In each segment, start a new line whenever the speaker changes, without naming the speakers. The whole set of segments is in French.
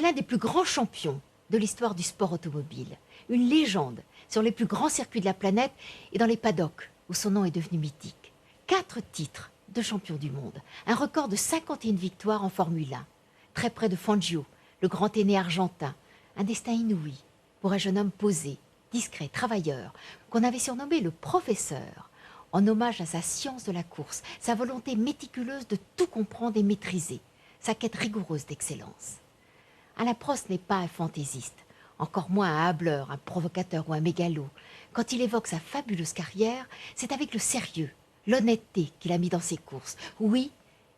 C'est l'un des plus grands champions de l'histoire du sport automobile. Une légende sur les plus grands circuits de la planète et dans les paddocks où son nom est devenu mythique. 4 titres de champion du monde. Un record de 51 victoires en Formule 1. Très près de Fangio, le grand aîné argentin. Un destin inouï pour un jeune homme posé, discret, travailleur, qu'on avait surnommé le professeur, en hommage à sa science de la course, sa volonté méticuleuse de tout comprendre et maîtriser, sa quête rigoureuse d'excellence. Alain Prost n'est pas un fantaisiste, encore moins un hâbleur, un provocateur ou un mégalo. Quand il évoque sa fabuleuse carrière, c'est avec le sérieux, l'honnêteté qu'il a mis dans ses courses. Oui,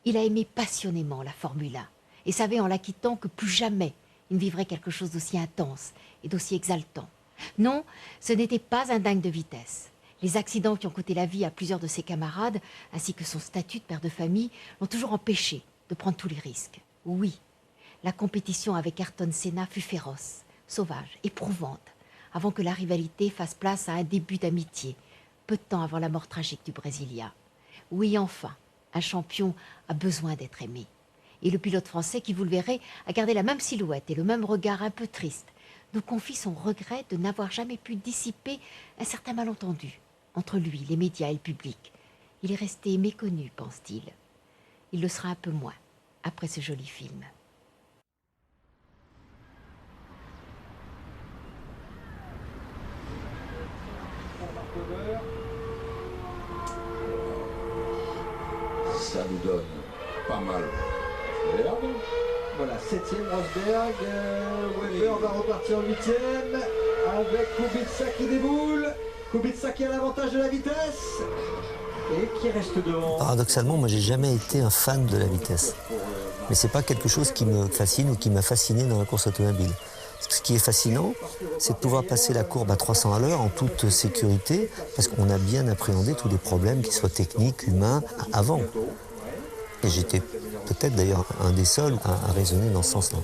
il a aimé passionnément la Formule 1 et savait en la quittant que plus jamais il ne vivrait quelque chose d'aussi intense et d'aussi exaltant. Non, ce n'était pas un dingue de vitesse. Les accidents qui ont coûté la vie à plusieurs de ses camarades, ainsi que son statut de père de famille, l'ont toujours empêché de prendre tous les risques. Oui, la compétition avec Ayrton Senna fut féroce, sauvage, éprouvante, avant que la rivalité fasse place à un début d'amitié, peu de temps avant la mort tragique du Brésilien. Oui, enfin, un champion a besoin d'être aimé. Et le pilote français, qui, vous le verrez, a gardé la même silhouette et le même regard un peu triste, nous confie son regret de n'avoir jamais pu dissiper un certain malentendu entre lui, les médias et le public. Il est resté méconnu, pense-t-il. Il le sera un peu moins après ce joli film.
Ça nous donne pas mal.
Voilà, 7e Rosberg, Weber va repartir en 8e, avec Kubica qui déboule, Kubica qui a l'avantage de la vitesse, et qui reste devant.
Paradoxalement, moi j'ai jamais été un fan de la vitesse. Mais c'est pas quelque chose qui me fascine ou qui m'a fasciné dans la course automobile. Ce qui est fascinant, c'est de pouvoir passer la courbe à 300 à l'heure en toute sécurité, parce qu'on a bien appréhendé tous les problèmes, qu'ils soient techniques, humains, avant. Et j'étais peut-être d'ailleurs un des seuls à raisonner dans ce sens-là.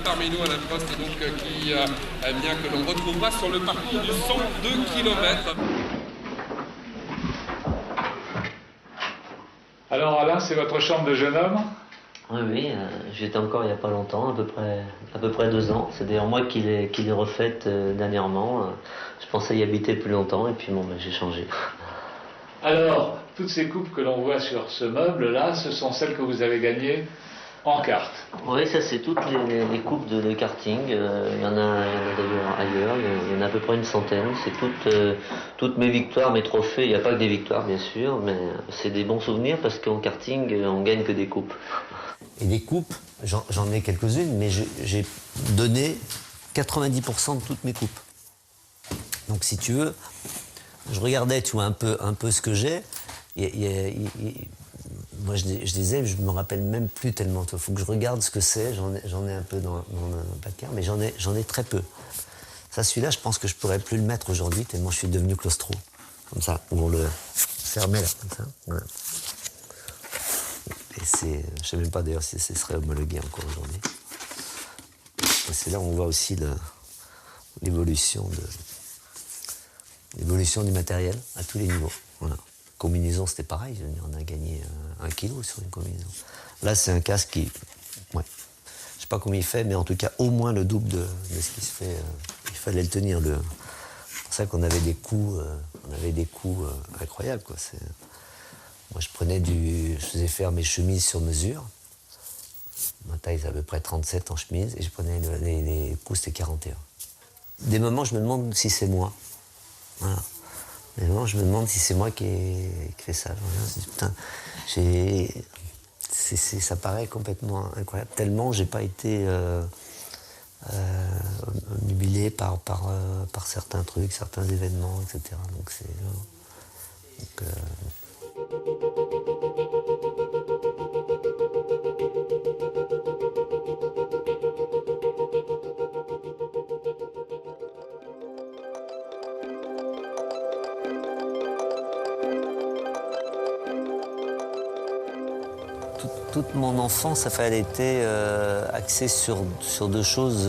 Parmi nous, Alain Prost, donc, qui bien que l'on retrouvera sur le parcours de 102 km.
Alors Alain, c'est votre chambre de jeune homme?
Oui, j'étais encore il n'y a pas longtemps, à peu près 2 ans. C'est d'ailleurs moi qui l'ai refaite dernièrement. Je pensais y habiter plus longtemps et puis bon, j'ai changé.
Alors, toutes ces coupes que l'on voit sur ce meuble-là, ce sont celles que vous avez gagnées en kart.
Oui, ça c'est toutes les coupes de karting. Il y en a d'ailleurs ailleurs, il y en a à peu près une centaine. C'est toutes mes victoires, mes trophées. Il n'y a pas que des victoires bien sûr, mais c'est des bons souvenirs parce qu'en karting, on gagne que des coupes.
Et des coupes, j'en ai quelques-unes, mais j'ai donné 90% de toutes mes coupes. Donc si tu veux, je regardais, tu vois, un peu ce que j'ai. Moi, je disais, je me rappelle même plus tellement. Il faut que je regarde ce que c'est. J'en ai un peu dans mon placard, mais j'en ai très peu. Ça, celui-là, je pense que je pourrais plus le mettre aujourd'hui, tellement je suis devenu claustro. Comme ça, où on le fermait là, comme ça. Voilà. Et je sais même pas d'ailleurs si ce serait homologué encore aujourd'hui. Et c'est là où on voit aussi l'évolution du matériel à tous les niveaux. Voilà. Combinaison, c'était pareil, on a gagné 1 kilo sur une combinaison. Là, c'est un casque qui, ouais, je sais pas combien il fait, mais en tout cas, au moins le double de ce qui se fait. Il fallait le tenir. C'est pour ça qu'on avait des coups, incroyables, quoi. Moi, je faisais faire mes chemises sur mesure. Ma taille, c'est à peu près 37 en chemise, et je prenais les coups, c'était 41. Des moments, je me demande si c'est moi. Voilà. Mais bon, je me demande si c'est moi qui fais ça. Putain, ça paraît complètement incroyable. Tellement j'ai pas été nubilé par certains trucs, certains événements, etc. Donc c'est... Toute mon enfance, elle a été axée sur deux choses.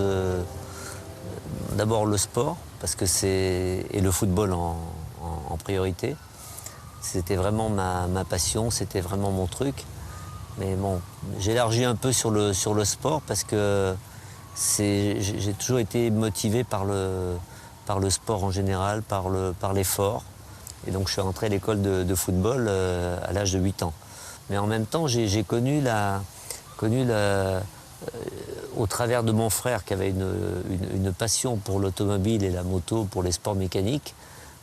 D'abord le sport, parce que et le football en priorité. C'était vraiment ma passion, c'était vraiment mon truc. Mais bon, j'élargis un peu sur le sport parce que j'ai toujours été motivé par le sport en général, par l'effort. Et donc je suis rentré à l'école de football à l'âge de 8 ans. Mais en même temps, j'ai connu au travers de mon frère qui avait une passion pour l'automobile et la moto, pour les sports mécaniques,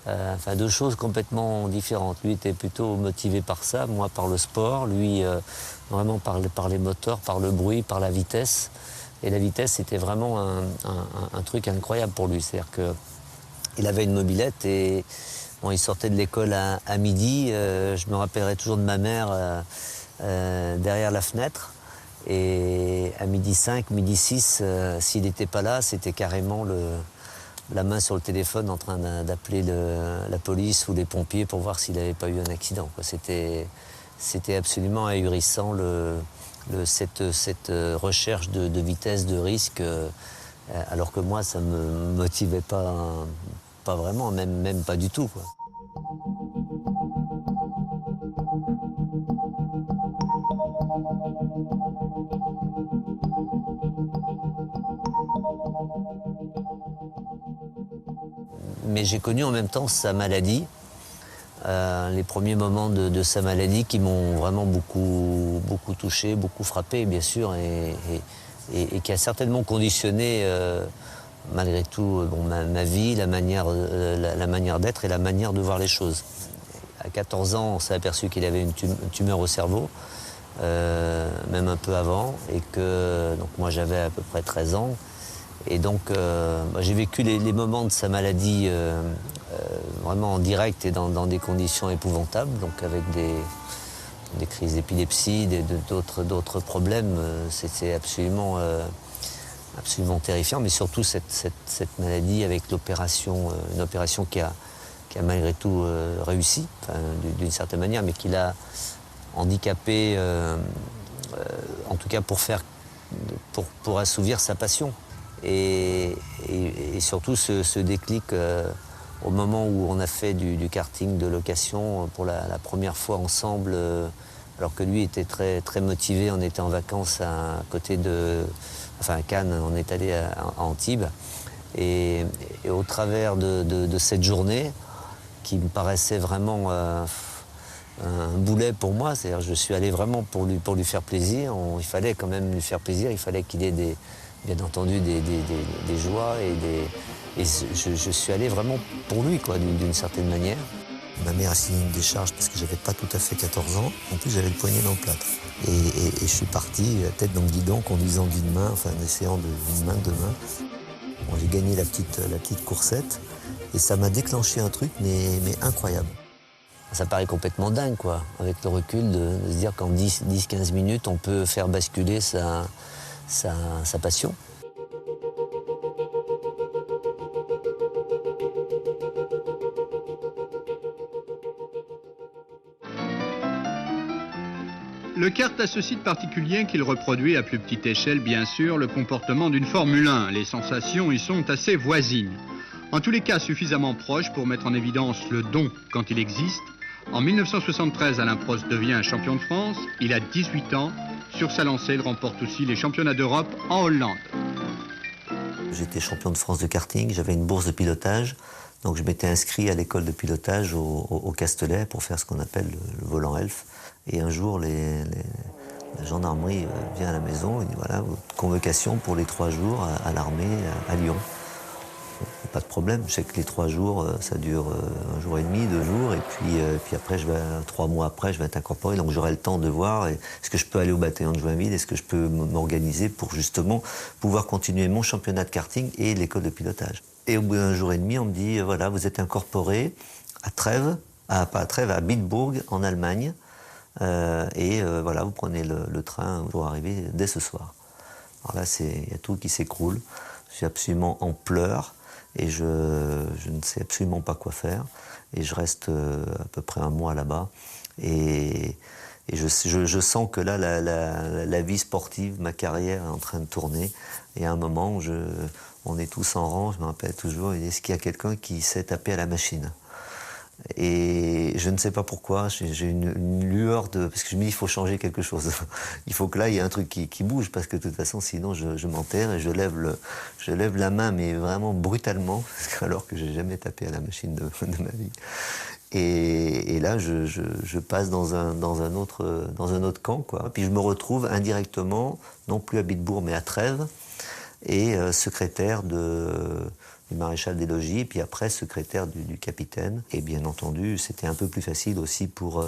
enfin deux choses complètement différentes. Lui était plutôt motivé par ça, moi par le sport, lui vraiment par les moteurs, par le bruit, par la vitesse. Et la vitesse, c'était vraiment un truc incroyable pour lui. C'est-à-dire qu'il avait une mobilette et bon, il sortait de l'école à midi. Je me rappellerai toujours de ma mère derrière la fenêtre. Et à midi 5, midi 6, s'il n'était pas là, c'était carrément la main sur le téléphone en train d'appeler la police ou les pompiers pour voir s'il n'avait pas eu un accident, quoi. C'était absolument ahurissant cette recherche de vitesse, de risque, alors que moi, ça ne me motivait pas vraiment, même pas du tout, quoi. Mais j'ai connu en même temps sa maladie, les premiers moments de sa maladie qui m'ont vraiment beaucoup touché, beaucoup frappé, bien sûr, et qui a certainement conditionné, malgré tout, ma vie, la manière d'être et la manière de voir les choses. À 14 ans, on s'est aperçu qu'il avait une tumeur au cerveau, même un peu avant, et que donc moi j'avais à peu près 13 ans. Et donc, j'ai vécu les moments de sa maladie vraiment en direct et dans des conditions épouvantables, donc avec des crises d'épilepsie, d'autres problèmes. C'est absolument terrifiant, mais surtout cette maladie avec l'opération, une opération qui a malgré tout réussi, enfin, d'une certaine manière, mais qui l'a handicapé, en tout cas pour assouvir sa passion. Et surtout ce déclic au moment où on a fait du karting de location pour la première fois ensemble, alors que lui était très, très motivé. On était en vacances à Cannes, on est allé à Antibes. Et au travers de cette journée, qui me paraissait vraiment un boulet pour moi, c'est-à-dire je suis allé vraiment pour lui faire plaisir. Il fallait quand même lui faire plaisir, il fallait qu'il ait bien entendu des joies et je suis allé vraiment pour lui, quoi, d'une certaine manière. Ma mère a signé une décharge parce que j'avais pas tout à fait 14 ans. En plus, j'avais le poignet dans le plâtre. Et je suis parti, la tête dans le guidon, conduisant d'une main, enfin en essayant d'une main, deux mains. Bon, j'ai gagné la petite coursette et ça m'a déclenché un truc, mais incroyable. Ça paraît complètement dingue, quoi, avec le recul de se dire qu'en 10-15 minutes, on peut faire basculer sa passion.
Le kart a ce site particulier qu'il reproduit à plus petite échelle, bien sûr, le comportement d'une Formule 1. Les sensations y sont assez voisines. En tous les cas, suffisamment proches pour mettre en évidence le don quand il existe. En 1973, Alain Prost devient champion de France. Il a 18 ans. Sur sa lancée, il remporte aussi les championnats d'Europe en Hollande.
J'étais champion de France de karting, j'avais une bourse de pilotage. Donc je m'étais inscrit à l'école de pilotage au Castellet pour faire ce qu'on appelle le volant elf. Et un jour, la gendarmerie vient à la maison et dit voilà, convocation pour les 3 jours à l'armée à Lyon. Pas de problème, je sais que les 3 jours, ça dure 1 jour et demi, 2 jours, et puis après, 3 mois après, je vais être incorporé, donc j'aurai le temps de voir est-ce que je peux aller au bataillon de Joinville, est-ce que je peux m'organiser pour justement pouvoir continuer mon championnat de karting et l'école de pilotage. Et au bout d'1 jour et demi, on me dit voilà, vous êtes incorporé à Trèves, pas à Trèves, à Bitburg en Allemagne, voilà, vous prenez le train pour arriver dès ce soir. Alors là, il y a tout qui s'écroule, je suis absolument en pleurs. Et je ne sais absolument pas quoi faire. Et je reste à peu près 1 mois là-bas. Et Et je sens que là, la vie sportive, ma carrière est en train de tourner. Et à un moment où on est tous en rang, je me rappelle toujours, est-ce qu'il y a quelqu'un qui s'est tapé à la machine? Et je ne sais pas pourquoi, j'ai une lueur parce que je me dis, il faut changer quelque chose. Il faut que là, il y ait un truc qui bouge, parce que de toute façon, sinon, je m'enterre et je lève la main, mais vraiment brutalement, alors que j'ai jamais tapé à la machine de ma vie. Et là, je passe dans un autre camp, quoi. Puis je me retrouve indirectement, non plus à Bitbourg, mais à Trèves, et secrétaire du maréchal des logis, puis après secrétaire du capitaine. Et bien entendu, c'était un peu plus facile aussi pour,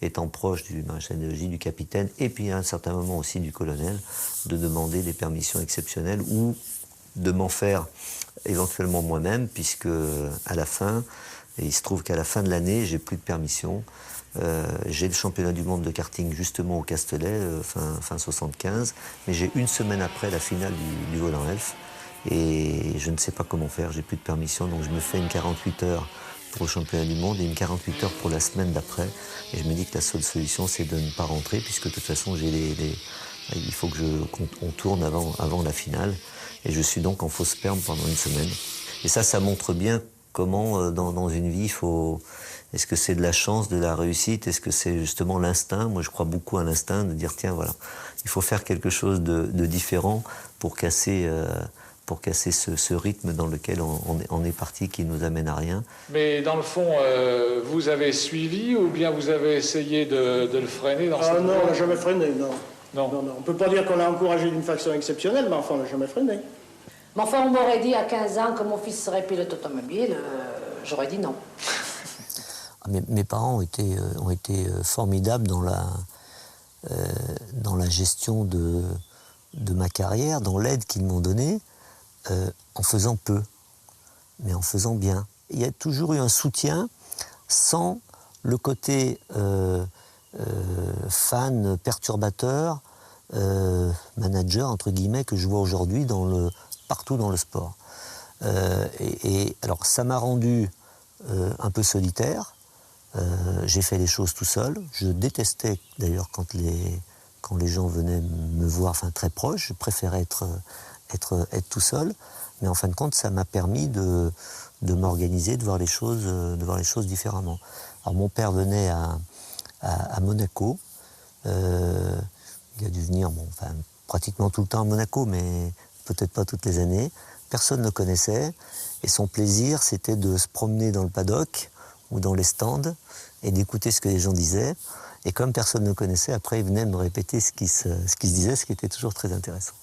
étant proche du maréchal des logis, du capitaine, et puis à un certain moment aussi du colonel, de demander des permissions exceptionnelles ou de m'en faire éventuellement moi-même, puisque à la fin, et il se trouve qu'à la fin de l'année, j'ai plus de permission. J'ai le championnat du monde de karting justement au Castellet, fin 75, mais j'ai une semaine après la finale du volant elf. Et je ne sais pas comment faire, j'ai plus de permission, donc je me fais une 48 heures pour le championnat du monde et une 48 heures pour la semaine d'après. Et je me dis que la seule solution, c'est de ne pas rentrer, puisque de toute façon, il faut qu'on tourne avant la finale. Et je suis donc en fausse sperme pendant une semaine. Et ça montre bien comment, dans une vie, est-ce que c'est de la chance, de la réussite? Est-ce que c'est justement l'instinct? Moi, je crois beaucoup à l'instinct, de dire, tiens, voilà, il faut faire quelque chose de différent pour casser ce rythme dans lequel on est parti, qui nous amène à rien.
Mais dans le fond, vous avez suivi ou bien vous avez essayé de le freiner dans cette
non, on n'a jamais freiné, non.
Non.
On ne peut pas dire qu'on a encouragé d'une façon exceptionnelle, mais enfin, on n'a jamais freiné.
Mais enfin, on m'aurait dit à 15 ans que mon fils serait pilote automobile, j'aurais dit non.
Mes parents ont été formidables dans la gestion de ma carrière, dans l'aide qu'ils m'ont donnée, en faisant peu, mais en faisant bien. Il y a toujours eu un soutien sans le côté fan, perturbateur, manager, entre guillemets, que je vois aujourd'hui partout dans le sport. Et alors, ça m'a rendu un peu solitaire. J'ai fait les choses tout seul. Je détestais d'ailleurs quand les gens venaient me voir, enfin très proche. Je préférais être tout seul. Mais en fin de compte, ça m'a permis de m'organiser, de voir les choses différemment. Alors mon père venait à Monaco. Il a dû venir, pratiquement tout le temps à Monaco, mais peut-être pas toutes les années. Personne ne le connaissait. Et son plaisir, c'était de se promener dans le paddock ou dans les stands et d'écouter ce que les gens disaient. Et comme personne ne le connaissait, après, il venait me répéter ce qui se disait, ce qui était toujours très intéressant.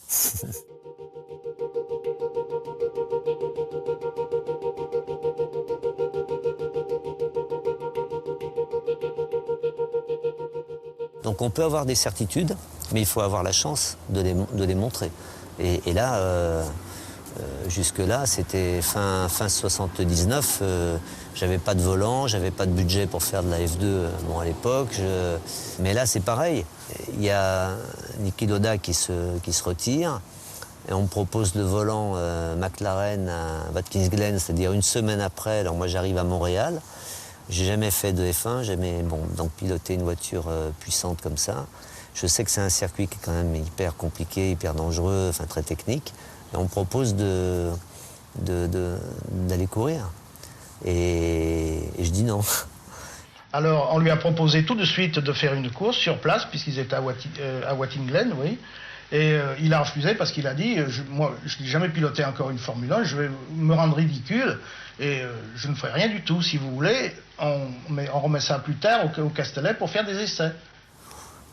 Donc on peut avoir des certitudes, mais il faut avoir la chance de les montrer. Et là, jusque-là, c'était fin 79, j'avais pas de volant, j'avais pas de budget pour faire de la F2 à l'époque. Mais là, c'est pareil. Il y a Niki Lauda qui se retire, et on me propose le volant McLaren à Watkins Glen, c'est-à-dire une semaine après. Alors moi, j'arrive à Montréal. J'ai jamais fait de F1, donc piloter une voiture puissante comme ça. Je sais que c'est un circuit qui est quand même hyper compliqué, hyper dangereux, très technique. Et on me propose d'aller courir. Et je dis non.
Alors, on lui a proposé tout de suite de faire une course sur place, puisqu'ils étaient à Watkins Glen, oui. Et il a refusé parce qu'il a dit, moi, je n'ai jamais piloté encore une Formule 1, je vais me rendre ridicule et je ne ferai rien du tout. Si vous voulez, on remet ça plus tard au Castellet pour faire des essais.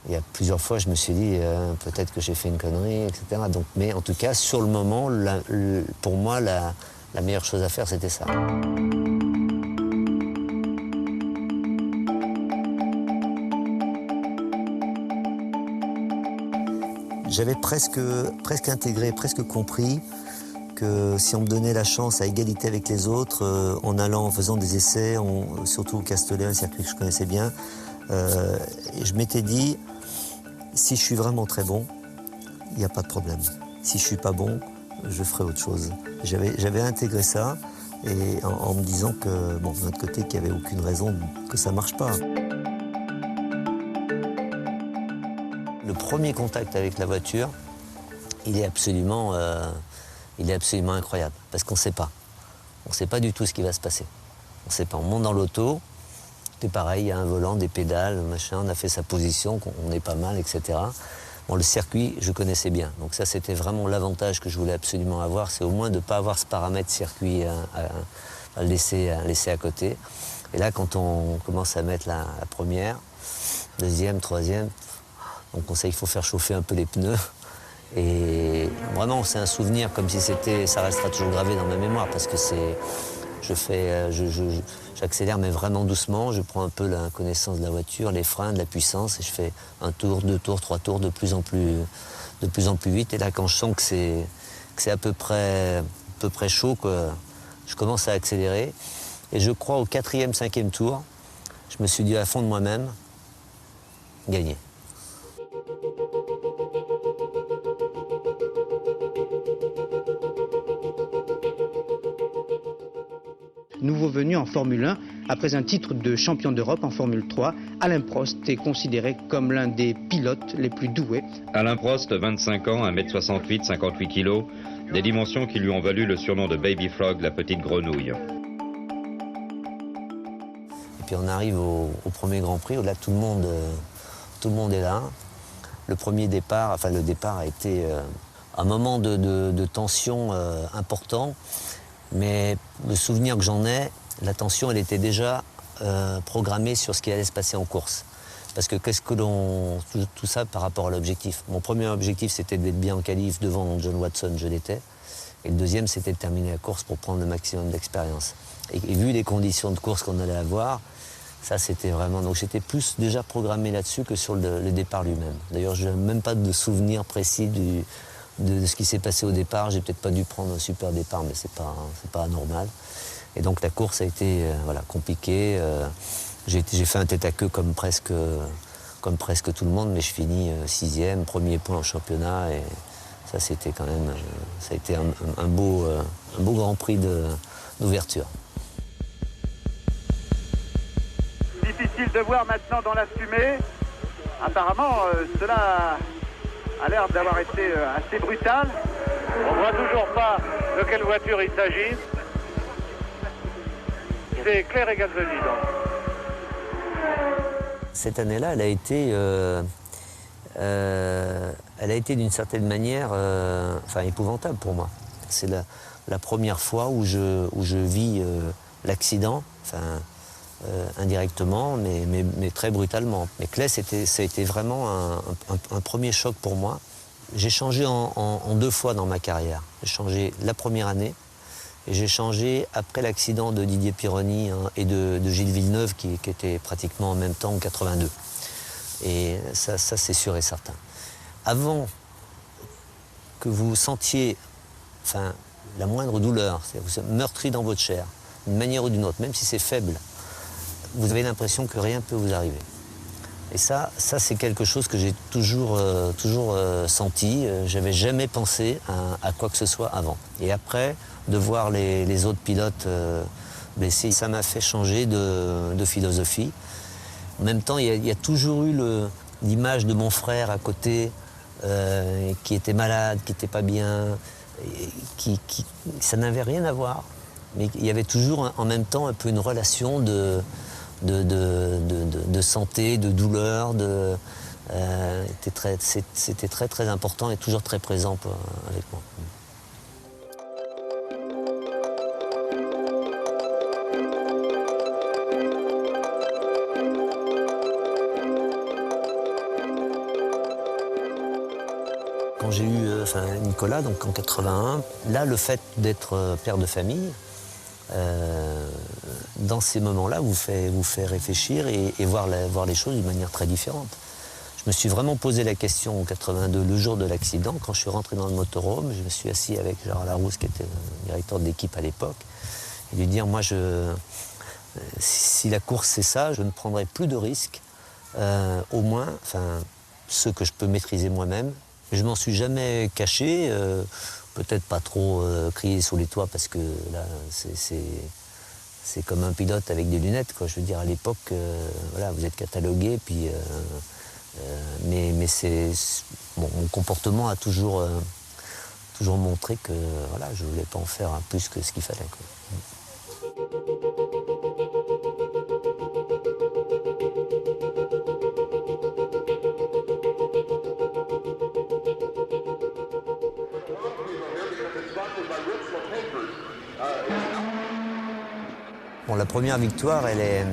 Il y a plusieurs fois, je me suis dit, peut-être que j'ai fait une connerie, etc. Donc, mais en tout cas, sur le moment, pour moi, la meilleure chose à faire, c'était ça. J'avais presque intégré, presque compris que si on me donnait la chance à égalité avec les autres, en faisant des essais, surtout au Castellet, un circuit que je connaissais bien, et je m'étais dit, si je suis vraiment très bon, il n'y a pas de problème. Si je ne suis pas bon, je ferai autre chose. J'avais intégré ça, et en me disant que, de notre côté, qu'il n'y avait aucune raison que ça ne marche pas. premier contact avec la voiture, il est absolument incroyable, parce qu'on ne sait pas. On ne sait pas du tout ce qui va se passer. On ne sait pas. On monte dans l'auto, c'est pareil, il y a un volant, des pédales, machin, on a fait sa position, on est pas mal, etc. Bon, le circuit, je connaissais bien. Donc ça, c'était vraiment l'avantage que je voulais absolument avoir, c'est au moins de ne pas avoir ce paramètre circuit à laisser à côté. Et là, quand on commence à mettre la première, deuxième, troisième, donc on sait qu'il faut faire chauffer un peu les pneus. Et vraiment, c'est un souvenir comme si c'était, ça restera toujours gravé dans ma mémoire, parce que c'est, j'accélère mais vraiment doucement, je prends un peu la connaissance de la voiture, les freins, de la puissance, et je fais un tour, 2 tours, 3 tours de plus en plus vite. Et là, quand je sens que c'est à peu près chaud, que je commence à accélérer. Et je crois au 4e, 5e tour, je me suis dit à fond de moi-même, gagner.
Nouveau venu en Formule 1, après un titre de champion d'Europe en Formule 3, Alain Prost est considéré comme l'un des pilotes les plus doués.
Alain Prost, 25 ans, 1m68, 58 kg, des dimensions qui lui ont valu le surnom de Baby Frog, la petite grenouille.
Et puis on arrive au premier Grand Prix, où là tout le monde est là. Le premier départ, enfin le départ a été un moment de tension important. Mais le souvenir que j'en ai, la tension, elle était déjà programmée sur ce qui allait se passer en course. Parce que tout ça par rapport à l'objectif. Mon premier objectif, c'était d'être bien en qualif devant John Watson, je l'étais. Et le deuxième, c'était de terminer la course pour prendre le maximum d'expérience. Et vu les conditions de course qu'on allait avoir, ça c'était vraiment... Donc j'étais plus déjà programmé là-dessus que sur le départ lui-même. D'ailleurs, je n'ai même pas de souvenir précis de ce qui s'est passé au départ. J'ai peut-être pas dû prendre un super départ, mais c'est pas anormal. Et donc la course a été compliquée. J'ai fait un tête à queue comme presque tout le monde, mais je finis 6e, premier point en championnat, et ça c'était quand même, ça a été un beau Grand Prix d'ouverture.
Difficile de voir maintenant dans la fumée. Apparemment, cela a l'air d'avoir été assez brutal. On ne voit toujours pas de quelle voiture il s'agit. C'est Claire et Gasly, donc.
Cette année-là, elle a été d'une certaine manière épouvantable pour moi. C'est la première fois où je vis l'accident, indirectement, mais très brutalement. Mais Clay, ça a été vraiment un premier choc pour moi. J'ai changé en 2 fois dans ma carrière. J'ai changé la première année, et j'ai changé après l'accident de Didier Pironi et de Gilles Villeneuve, qui était pratiquement en même temps en 82. Et ça c'est sûr et certain. Avant que vous sentiez la moindre douleur, vous êtes meurtri dans votre chair, d'une manière ou d'une autre, même si c'est faible, vous avez l'impression que rien ne peut vous arriver. Et ça c'est quelque chose que j'ai toujours senti. J'avais jamais pensé à quoi que ce soit avant. Et après, de voir les autres pilotes blessés, ça m'a fait changer de philosophie. En même temps, il y a toujours eu l'image de mon frère à côté, qui était malade, qui n'était pas bien, ça n'avait rien à voir. Mais il y avait toujours en même temps un peu une relation de santé, de douleur, c'était très très important et toujours très présent avec moi. Quand j'ai eu Nicolas, donc en 81, là le fait d'être père de famille, dans ces moments-là, vous fait réfléchir et voir les choses d'une manière très différente. Je me suis vraiment posé la question en 82, le jour de l'accident, quand je suis rentré dans le motorhome. Je me suis assis avec Gérard Larousse, qui était le directeur de l'équipe à l'époque, et lui dire, moi, si la course c'est ça, je ne prendrai plus de risques, au moins, ceux que je peux maîtriser moi-même. Je m'en suis jamais caché. Peut-être pas trop crier sous les toits, parce que là, c'est comme un pilote avec des lunettes, quoi. Je veux dire, à l'époque, vous êtes catalogué, puis Mais bon, mon comportement a toujours montré que voilà, je ne voulais pas en faire plus que ce qu'il fallait, quoi. Bon, la première victoire, elle est...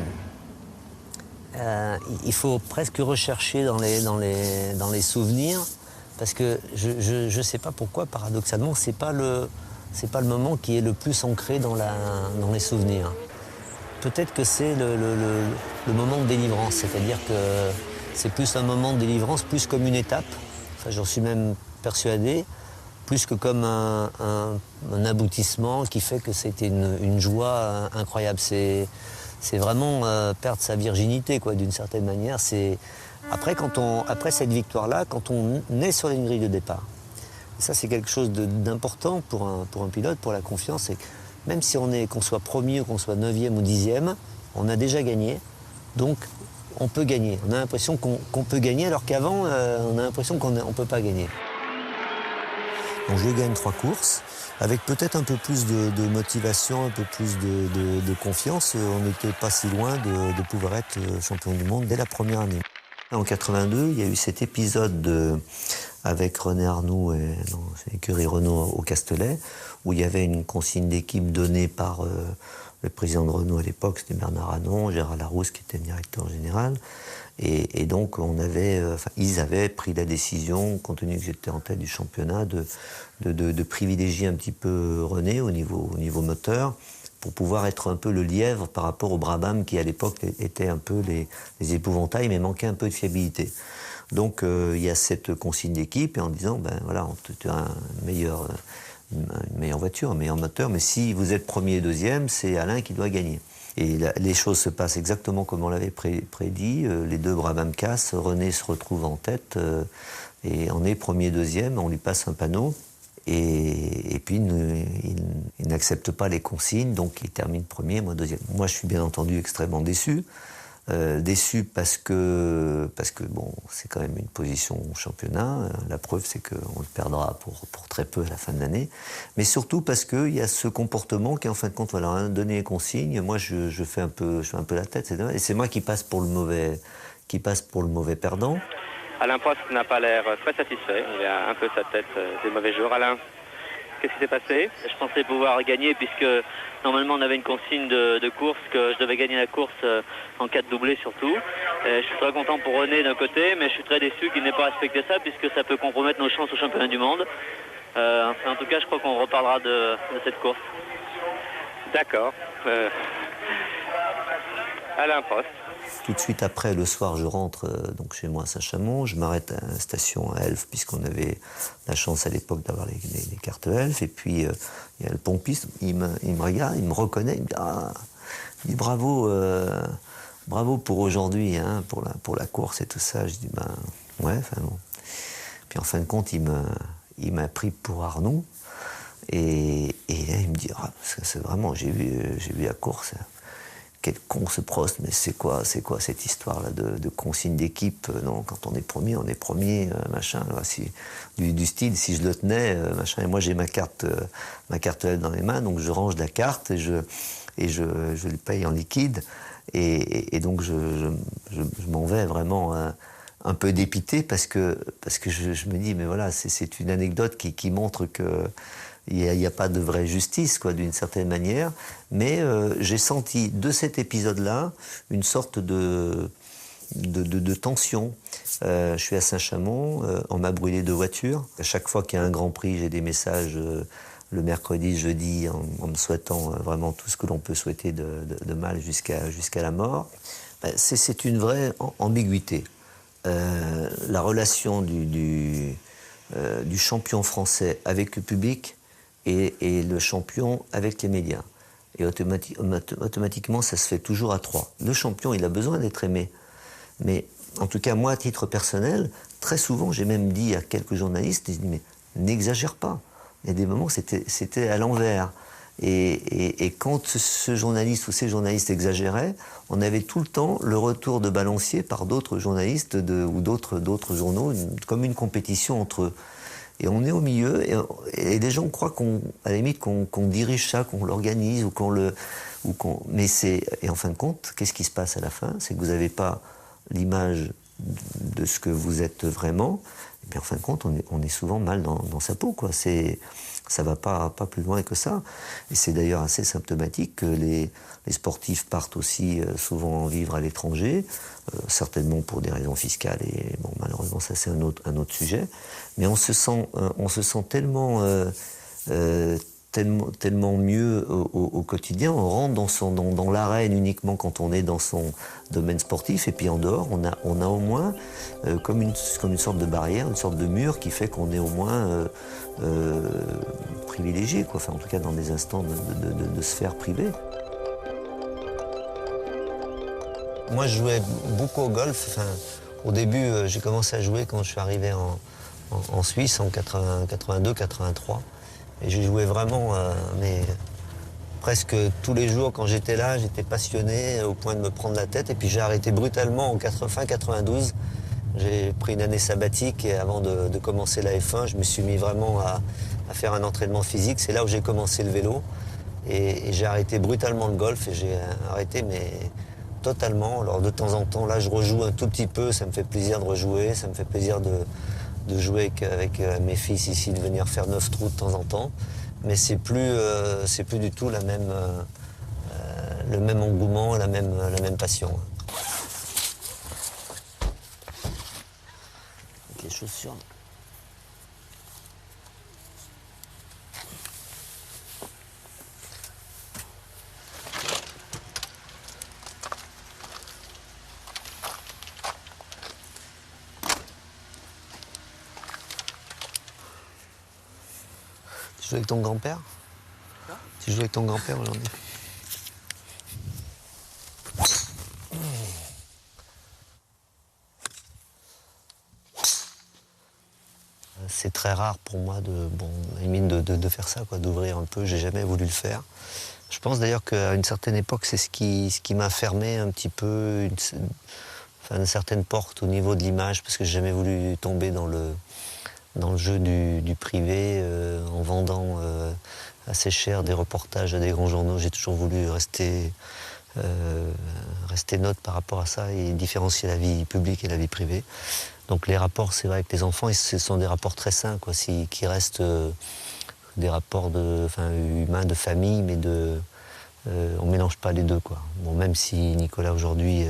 il faut presque rechercher dans les souvenirs, parce que je ne sais pas pourquoi, paradoxalement, c'est pas le moment qui est le plus ancré dans les souvenirs. Peut-être que c'est le moment de délivrance, c'est-à-dire que c'est plus un moment de délivrance, plus comme une étape, enfin, j'en suis même persuadé, plus que comme un aboutissement qui fait que c'était une joie incroyable. C'est vraiment perdre sa virginité, quoi, d'une certaine manière. Après cette victoire-là, quand on est sur une grille de départ, et ça c'est quelque chose d'important pour un pilote, pour la confiance, c'est que même si qu'on soit premier ou qu'on soit 9e ou 10e, on a déjà gagné, donc on peut gagner. On a l'impression qu'on peut gagner, alors qu'avant, on a l'impression qu'on ne peut pas gagner. Donc je gagne 3 courses, avec peut-être un peu plus de motivation, un peu plus de confiance. On n'était pas si loin de pouvoir être champion du monde dès la première année. En 82, il y a eu cet épisode avec René Arnoux et l'écurie Renault au Castellet, où il y avait une consigne d'équipe donnée par le président de Renault à l'époque, c'était Bernard Anon, Gérard Larousse qui était le directeur général. Et donc ils avaient pris la décision, compte tenu que j'étais en tête du championnat, de privilégier un petit peu René au niveau moteur, pour pouvoir être un peu le lièvre par rapport au Brabham qui à l'époque était un peu les épouvantails, mais manquait un peu de fiabilité. Donc il y a cette consigne d'équipe, et en disant, ben voilà, tu as une meilleure voiture, un meilleur moteur, mais si vous êtes premier et deuxième, c'est Alain qui doit gagner. Et les choses se passent exactement comme on l'avait prédit. Les 2 Brabham cassent, René se retrouve en tête, et on est premier, deuxième, on lui passe un panneau. Et puis il n'accepte pas les consignes, donc il termine premier, moi deuxième. Moi je suis bien entendu extrêmement déçu. Déçu parce que bon, c'est quand même une position au championnat. La preuve, c'est qu'on le perdra pour très peu à la fin de l'année. Mais surtout parce qu'il y a ce comportement qui, en fin de compte, voilà, donner les consignes. Moi, je fais un peu la tête. Et c'est moi qui passe pour le mauvais perdant.
Alain Prost n'a pas l'air très satisfait. Il a un peu sa tête des mauvais jours. Alain, qu'est-ce qui s'est passé? Je pensais pouvoir gagner puisque normalement on avait une consigne de course que je devais gagner la course en cas de doublé surtout. Je suis très content pour René d'un côté, mais je suis très déçu qu'il n'ait pas respecté ça puisque ça peut compromettre nos chances au championnat du monde. En tout cas, je crois qu'on reparlera de cette course.
D'accord. Alain Prost.
Tout de suite après, le soir, je rentre donc chez moi à Saint-Chamond. Je m'arrête à la station à Elf, puisqu'on avait la chance à l'époque d'avoir les cartes Elf. Et puis, il y a le pompiste, il me regarde, il me reconnaît, il me dit bravo, bravo pour aujourd'hui, hein, pour la course et tout ça. Je dis ouais, enfin bon. Puis en fin de compte, il m'a pris pour Arnoux. Et là, il me dit c'est vraiment, j'ai vu la course. Quel con ce Prost, mais c'est quoi cette histoire-là de consigne d'équipe? Non, quand on est premier, machin. Là, du style, si je le tenais, machin. Et moi, j'ai ma carte L dans les mains, donc je range la carte et je le paye en liquide. Et donc, je m'en vais vraiment un peu dépité parce que je me dis, mais voilà, c'est une anecdote qui montre que il n'y a pas de vraie justice, quoi, d'une certaine manière. Mais j'ai senti de cet épisode-là une sorte de tension. Je suis à Saint-Chamond, on m'a brûlé 2 voitures. À chaque fois qu'il y a un Grand Prix, j'ai des messages le mercredi, jeudi, en me souhaitant vraiment tout ce que l'on peut souhaiter de mal jusqu'à la mort. C'est une vraie ambiguïté. La relation du champion français avec le public et le champion avec les médias. Et automatiquement, ça se fait toujours à 3. Le champion, il a besoin d'être aimé. Mais en tout cas, moi, à titre personnel, très souvent, j'ai même dit à quelques journalistes, ils disent, mais n'exagère pas. Il y a des moments, c'était à l'envers. Et quand ce journaliste ou ces journalistes exagéraient, on avait tout le temps le retour de balancier par d'autres journalistes ou d'autres journaux, comme une compétition entre eux. Et on est au milieu, et les gens croient à la limite qu'on dirige ça, qu'on l'organise, et en fin de compte, qu'est-ce qui se passe à la fin? C'est que vous n'avez pas l'image de ce que vous êtes vraiment, et bien en fin de compte, on est souvent mal dans sa peau, quoi. Ça va pas plus loin que ça. Et c'est d'ailleurs assez symptomatique que les sportifs partent aussi souvent vivre à l'étranger, certainement pour des raisons fiscales, et bon, malheureusement ça c'est un autre sujet. Mais on se sent tellement mieux au quotidien, on rentre dans l'arène uniquement quand on est dans son domaine sportif, et puis en dehors on a au moins comme une sorte de barrière, une sorte de mur qui fait qu'on est au moins privilégié, quoi. Enfin, en tout cas dans des instants de sphère privée. Moi je jouais beaucoup au golf. Enfin, au début j'ai commencé à jouer quand je suis arrivé en Suisse en 82-83. Et j'ai joué vraiment, mais presque tous les jours quand j'étais là, j'étais passionné au point de me prendre la tête. Et puis j'ai arrêté brutalement en fin 92. J'ai pris une année sabbatique et avant de commencer la F1, je me suis mis vraiment à faire un entraînement physique. C'est là où j'ai commencé le vélo. Et j'ai arrêté brutalement le golf et j'ai arrêté, mais totalement. Alors de temps en temps, là je rejoue un tout petit peu, ça me fait plaisir de rejouer, ça me fait plaisir de jouer avec mes fils ici, de venir faire 9 trous de temps en temps. Mais c'est plus du tout le même engouement, la même passion. Avec les chaussures. Tu joues avec ton grand-père? Tu joues avec ton grand-père aujourd'hui? C'est très rare pour moi de faire ça, quoi, d'ouvrir un peu. J'ai jamais voulu le faire. Je pense d'ailleurs qu'à une certaine époque, c'est ce qui m'a fermé un petit peu une certaine porte au niveau de l'image, parce que j'ai jamais voulu tomber dans le jeu du privé, en vendant assez cher des reportages à des grands journaux. J'ai toujours voulu rester neutre par rapport à ça et différencier la vie publique et la vie privée. Donc les rapports, c'est vrai, avec les enfants, ce sont des rapports très sains, quoi, qui restent des rapports humains, de famille, mais on ne mélange pas les deux, quoi. Bon, même si Nicolas aujourd'hui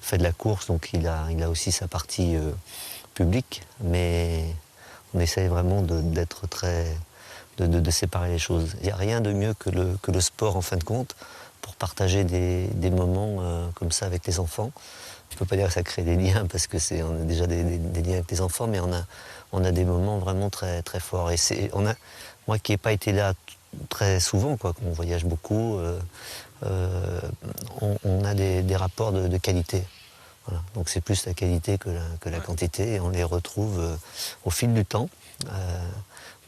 fait de la course, donc il a aussi sa partie publique, mais on essaye vraiment d'être de séparer les choses. Il n'y a rien de mieux que le sport, en fin de compte, pour partager des moments comme ça avec les enfants. Je ne peux pas dire que ça crée des liens, parce qu'on a déjà des liens avec les enfants, mais on a des moments vraiment très, très forts. Et moi qui n'ai pas été là très souvent, quoi, on voyage beaucoup, on a des rapports de qualité. Voilà. Donc c'est plus la qualité que la quantité, et on les retrouve au fil du temps.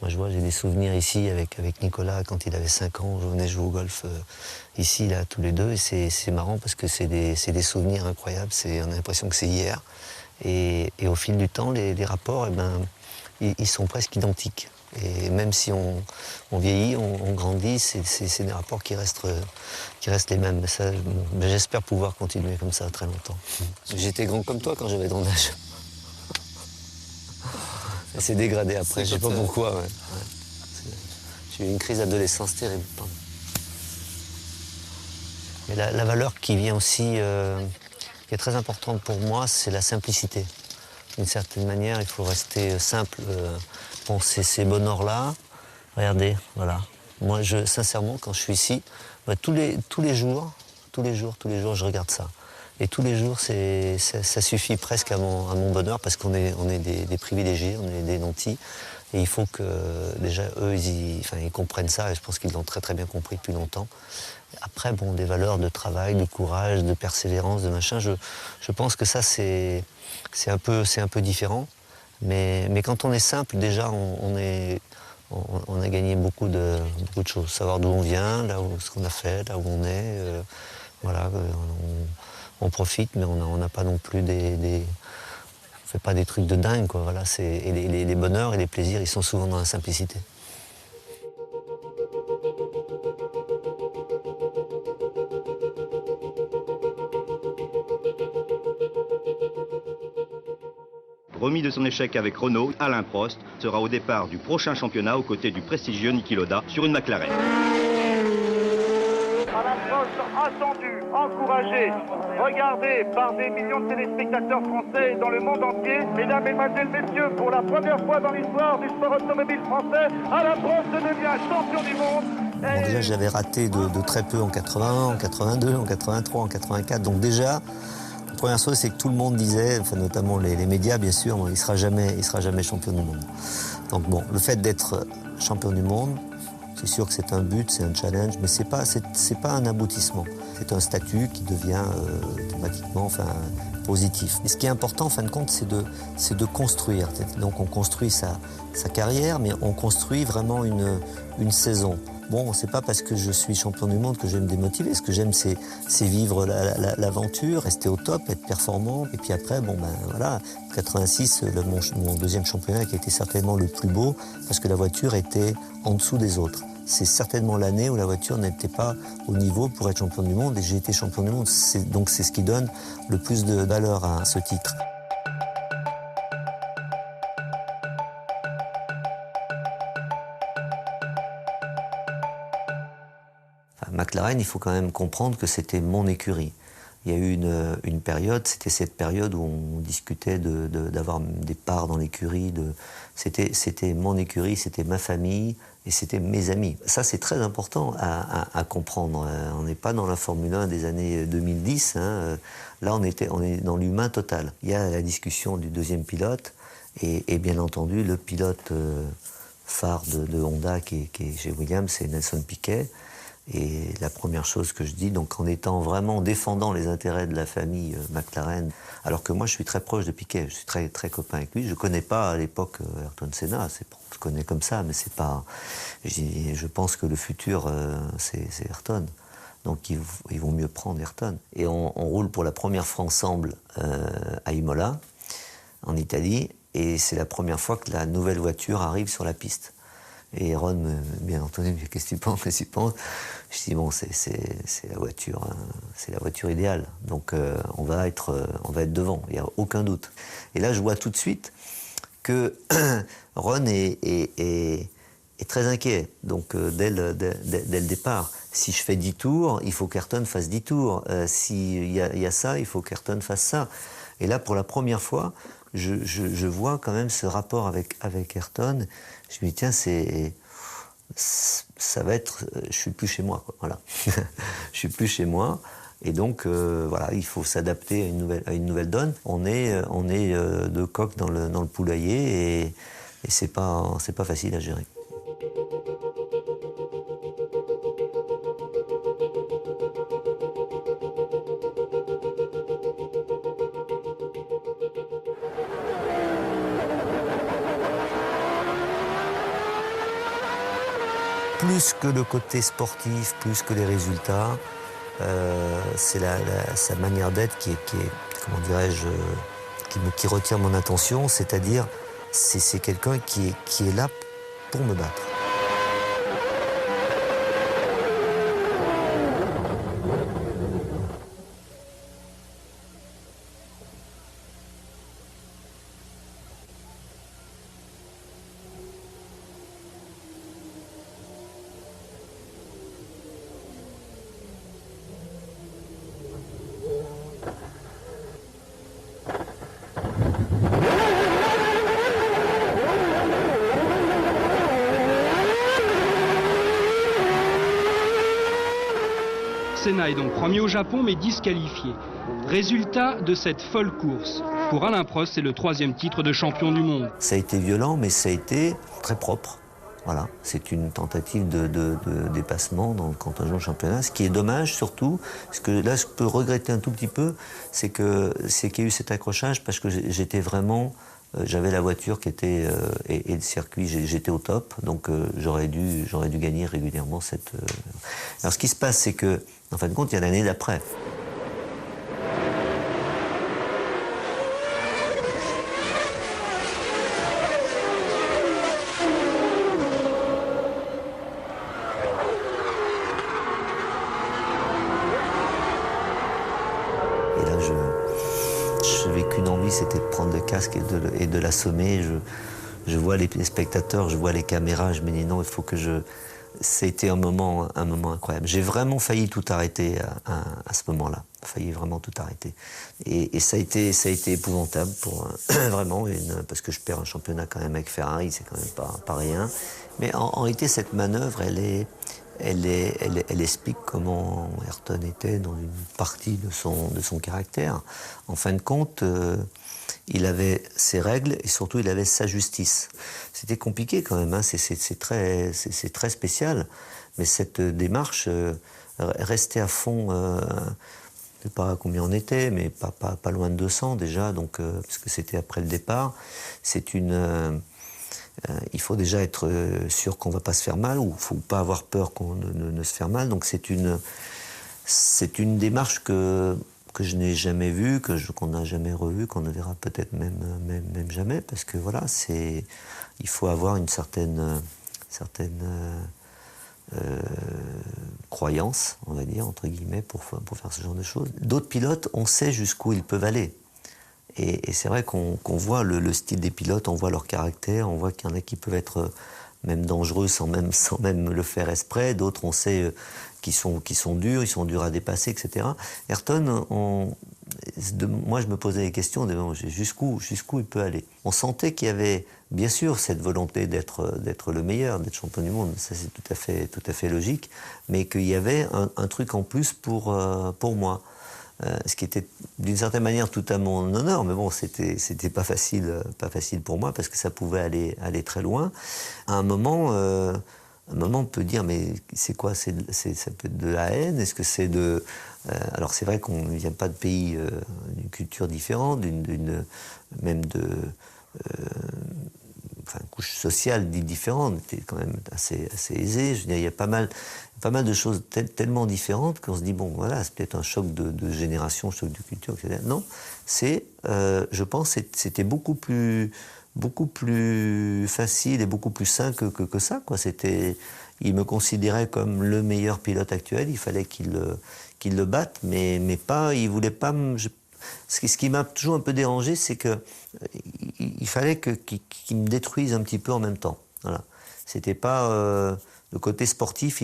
Moi je vois, j'ai des souvenirs ici avec Nicolas quand il avait 5 ans, je venais jouer au golf ici, là, tous les deux, et c'est marrant parce que c'est des souvenirs incroyables, on a l'impression que c'est hier. Et au fil du temps, les rapports, ils sont presque identiques. Et même si on vieillit, on grandit, c'est des rapports qui restent les mêmes. Mais j'espère pouvoir continuer comme ça très longtemps. J'étais grand comme toi quand j'avais ton âge. Ça s'est dégradé après, je sais pas pourquoi. Ouais. J'ai eu une crise d'adolescence terrible. Mais la valeur qui vient aussi, qui est très importante pour moi, c'est la simplicité. D'une certaine manière, il faut rester simple. Bon, ces bonheurs-là, regardez, voilà. Moi, sincèrement, quand je suis ici, tous les jours, je regarde ça. Et tous les jours, ça suffit presque à mon bonheur, parce qu'on est des privilégiés, on est des nantis. Et il faut que, déjà, eux, ils comprennent ça, et je pense qu'ils l'ont très très bien compris depuis longtemps. Après, bon, des valeurs de travail, de courage, de persévérance, de machin, je pense que ça, c'est un peu différent. Mais quand on est simple, déjà, on on a gagné beaucoup de choses. Savoir d'où on vient, ce qu'on a fait, là où on est. Voilà, on profite, mais on n'a pas non plus on fait pas des trucs de dingue, quoi. Voilà, et les bonheurs et les plaisirs, ils sont souvent dans la simplicité.
Remis de son échec avec Renault, Alain Prost sera au départ du prochain championnat aux côtés du prestigieux Niki Lauda sur une McLaren.
Alain Prost attendu, encouragé, regardé par des millions de téléspectateurs français dans le monde entier. Mesdames, Mesdemoiselles, Messieurs, pour la première fois dans l'histoire du sport automobile français, Alain Prost devient champion du monde.
Bon, déjà, j'avais raté de très peu en 81, en 82, en 83, en 84. Donc déjà, la première chose, c'est que tout le monde disait, enfin, notamment les médias, bien sûr, il sera jamais champion du monde. Donc bon, le fait d'être champion du monde, c'est sûr que c'est un but, c'est un challenge, mais c'est pas un aboutissement. C'est un statut qui devient automatiquement positif. Et ce qui est important, en fin de compte, c'est de construire. Donc on construit sa carrière, mais on construit vraiment une saison. Bon, c'est pas parce que je suis champion du monde que je vais me démotiver. Ce que j'aime, c'est vivre l'aventure, rester au top, être performant. Et puis après, bon ben voilà, 86, mon deuxième championnat qui a été certainement le plus beau, parce que la voiture était en dessous des autres. C'est certainement l'année où la voiture n'était pas au niveau pour être champion du monde, et j'ai été champion du monde. Donc c'est ce qui donne le plus de valeur à ce titre. McLaren, il faut quand même comprendre que c'était mon écurie. Il y a eu une période, c'était cette période où on discutait d'avoir des parts dans l'écurie. C'était mon écurie, c'était ma famille et c'était mes amis. Ça, c'est très important à comprendre. On n'est pas dans la Formule 1 des années 2010. Hein. Là, on est dans l'humain total. Il y a la discussion du deuxième pilote et bien entendu, le pilote phare de Honda qui est chez Williams, c'est Nelson Piquet. Et la première chose que je dis, donc en étant vraiment défendant les intérêts de la famille McLaren, alors que moi je suis très proche de Piquet, je suis très très copain avec lui. Je connais pas à l'époque Ayrton Senna, je connais comme ça, mais c'est pas. Je pense que le futur c'est Ayrton, donc ils vont mieux prendre Ayrton. Et on roule pour la première fois ensemble à Imola, en Italie, et c'est la première fois que la nouvelle voiture arrive sur la piste. Et Ron, bien entendu, qu'est-ce que tu penses, Je dis bon, c'est la voiture idéale. Donc on va être devant, il n'y a aucun doute. Et là, je vois tout de suite que Ron est très inquiet. Donc dès le départ, si je fais 10 tours, il faut qu'Ayrton fasse 10 tours. S'il y a ça, il faut qu'Ayrton fasse ça. Et là, pour la première fois, je vois quand même ce rapport avec Ayrton. Je me dis, tiens, ça va être... Je suis plus chez moi, quoi. Voilà. Je suis plus chez moi. Et donc, voilà, il faut s'adapter à une nouvelle donne. On est deux coqs dans le poulailler et c'est pas facile à gérer. Plus que le côté sportif, plus que les résultats, c'est sa manière d'être qui est comment dirais-je, qui retient mon attention, c'est-à-dire c'est quelqu'un qui est là pour me battre.
Senna est donc premier au Japon, mais disqualifié. Résultat de cette folle course. Pour Alain Prost, c'est le 3e titre de champion du monde.
Ça a été violent, mais ça a été très propre. Voilà, c'est une tentative de dépassement quand on joue au championnat. Ce qui est dommage surtout, parce que là je peux regretter un tout petit peu, c'est qu'il y a eu cet accrochage parce que j'étais vraiment j'avais la voiture qui était et le circuit, j'étais au top, donc j'aurais dû gagner régulièrement cette. Alors ce qui se passe, c'est que, en fin de compte, il y a l'année d'après. Et là, je n'avais qu'une envie, c'était de prendre le casque et de l'assommer. Je vois les spectateurs, je vois les caméras, je me dis non, il faut que je... C'était un moment incroyable. J'ai vraiment failli tout arrêter à ce moment-là. Failli vraiment tout arrêter. Et ça a été épouvantable pour vraiment, parce que je perds un championnat quand même avec Ferrari, c'est quand même pas rien. Mais en réalité, cette manœuvre, elle explique comment Ayrton était dans une partie de son caractère. En fin de compte, il avait ses règles et surtout il avait sa justice. C'était compliqué quand même, hein. C'est très spécial. Mais cette démarche, rester à fond, je ne sais pas combien on était, mais pas loin de 200 déjà, donc, parce que c'était après le départ. Il faut déjà être sûr qu'on ne va pas se faire mal, ou il ne faut pas avoir peur qu'on ne se faire mal. Donc c'est une démarche que je n'ai jamais vue, qu'on n'a jamais revue, qu'on ne verra peut-être même jamais, parce que voilà, il faut avoir une certaine croyance, on va dire, entre guillemets, pour faire ce genre de choses. D'autres pilotes, on sait jusqu'où ils peuvent aller. Et c'est vrai qu'on voit le style des pilotes, on voit leur caractère, on voit qu'il y en a qui peuvent être même dangereux sans même le faire exprès. D'autres, on sait qu'ils sont durs, ils sont durs à dépasser, etc. Ayrton, moi je me posais des questions, jusqu'où il peut aller. On sentait qu'il y avait bien sûr cette volonté d'être le meilleur, d'être champion du monde, ça c'est tout à fait logique, mais qu'il y avait un truc en plus pour moi. Ce qui était d'une certaine manière tout à mon honneur, mais bon, c'était pas facile pour moi parce que ça pouvait aller très loin. À un moment, on peut dire, mais c'est quoi, ça peut être de la haine, est-ce que c'est de... alors c'est vrai qu'on ne vient pas de pays, d'une culture différente, même de... couche sociale différente, était quand même assez aisée. Je veux dire, il y a pas mal de choses tellement différentes qu'on se dit, bon, voilà, c'est peut-être un choc de génération, choc de culture, etc. Non, je pense que c'était beaucoup plus facile et beaucoup plus sain que ça, quoi. Il me considérait comme le meilleur pilote actuel, il fallait qu'il le batte, mais pas, il voulait pas ce qui m'a toujours un peu dérangé, c'est que il fallait qu'il me détruise un petit peu en même temps. Voilà. C'était pas le côté sportif,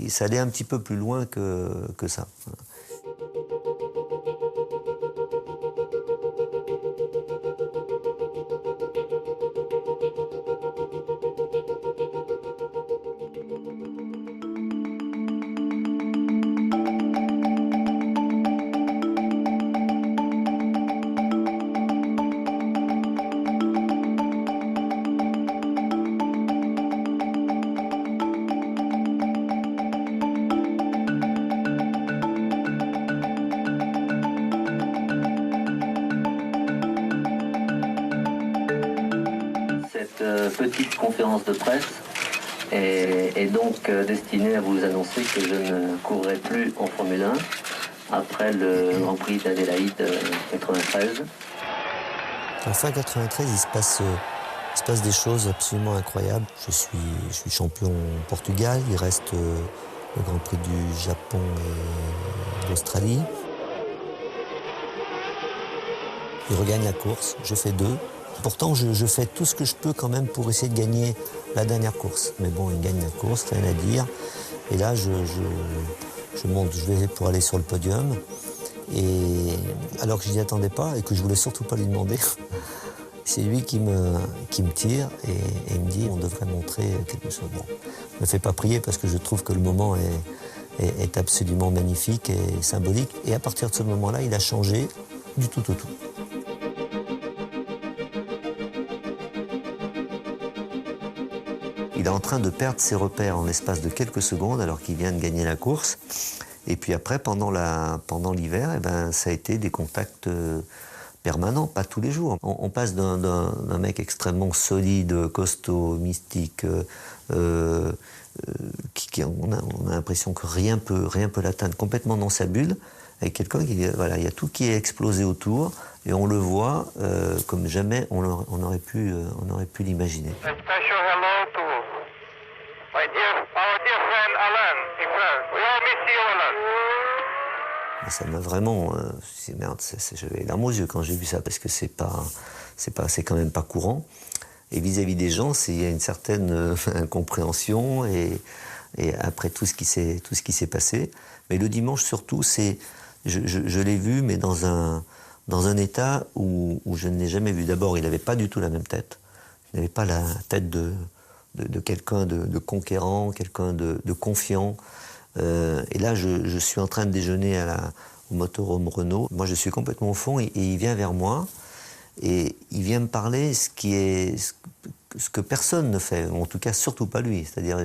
ça allait un petit peu plus loin que ça. Voilà.
Petite conférence de presse est donc destinée à vous annoncer que je ne courrai plus en Formule 1 après le Grand Prix d'Adélaïde 93.
En fin 93, il se passe des choses absolument incroyables. Je suis champion au Portugal, il reste le Grand Prix du Japon et d'Australie. Il regagne la course, je fais 2. Pourtant, je fais tout ce que je peux quand même pour essayer de gagner la dernière course. Mais bon, il gagne la course, rien à dire. Et là, je monte, je vais pour aller sur le podium. Et alors que je n'y attendais pas et que je voulais surtout pas lui demander, c'est lui qui me tire et il me dit on devrait montrer quelque chose. Bon, je ne me fais pas prier parce que je trouve que le moment est absolument magnifique et symbolique. Et à partir de ce moment-là, il a changé du tout au tout. Il est en train de perdre ses repères en l'espace de quelques secondes alors qu'il vient de gagner la course. Et puis après, pendant l'hiver, ça a été des contacts permanent, pas tous les jours. On passe d'un mec extrêmement solide, costaud, mystique, on a l'impression que rien peut l'atteindre, complètement dans sa bulle, avec quelqu'un qui, voilà, il y a tout qui est explosé autour, et on le voit comme jamais on aurait pu l'imaginer. Ça m'a vraiment, merde, j'avais les larmes aux yeux quand j'ai vu ça, parce que c'est quand même pas courant. Et vis-à-vis des gens, il y a une certaine incompréhension, et après tout ce qui s'est passé. Mais le dimanche surtout, je l'ai vu, mais dans un état où je ne l'ai jamais vu. D'abord, il n'avait pas du tout la même tête. Il n'avait pas la tête de quelqu'un de conquérant, quelqu'un de confiant. Et là, je suis en train de déjeuner au motorhome Renault. Moi, je suis complètement au fond, et il vient vers moi, et il vient me parler ce que personne ne fait, en tout cas surtout pas lui, c'est-à-dire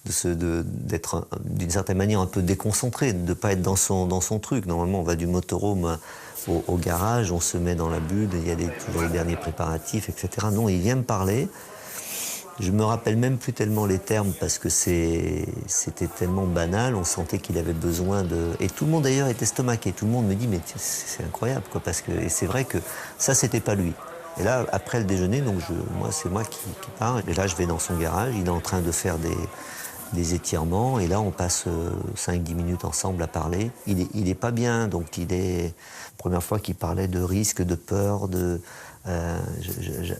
d'être d'une certaine manière un peu déconcentré, de ne pas être dans son truc. Normalement, on va du motorhome au garage, on se met dans la bulle, il y a toujours les derniers préparatifs, etc. Non, il vient me parler. Je me rappelle même plus tellement les termes, parce que c'était tellement banal, on sentait qu'il avait besoin de... Et tout le monde d'ailleurs est estomaqué, tout le monde me dit mais c'est incroyable quoi, parce que et c'est vrai que ça c'était pas lui. Et là après le déjeuner, donc c'est moi qui parle, et là je vais dans son garage, il est en train de faire des étirements, et là on passe 5-10 minutes ensemble à parler. Il est pas bien, donc il est... La première fois qu'il parlait de risque, de peur,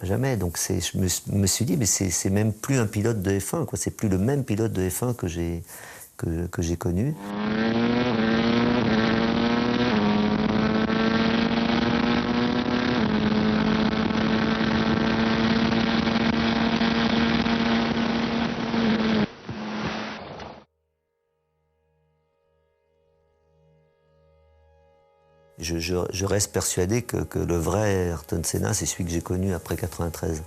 jamais. Donc je me suis dit, mais c'est même plus un pilote de F1, quoi. C'est plus le même pilote de F1 que j'ai connu. Je reste persuadé que le vrai Ayrton Senna, c'est celui que j'ai connu après 93.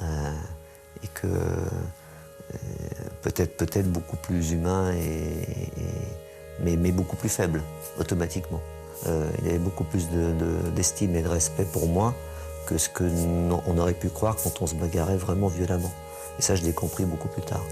Et que peut-être beaucoup plus humain, mais beaucoup plus faible, automatiquement. Il avait beaucoup plus d'estime et de respect pour moi que ce qu'on aurait pu croire quand on se bagarrait vraiment violemment. Et ça, je l'ai compris beaucoup plus tard.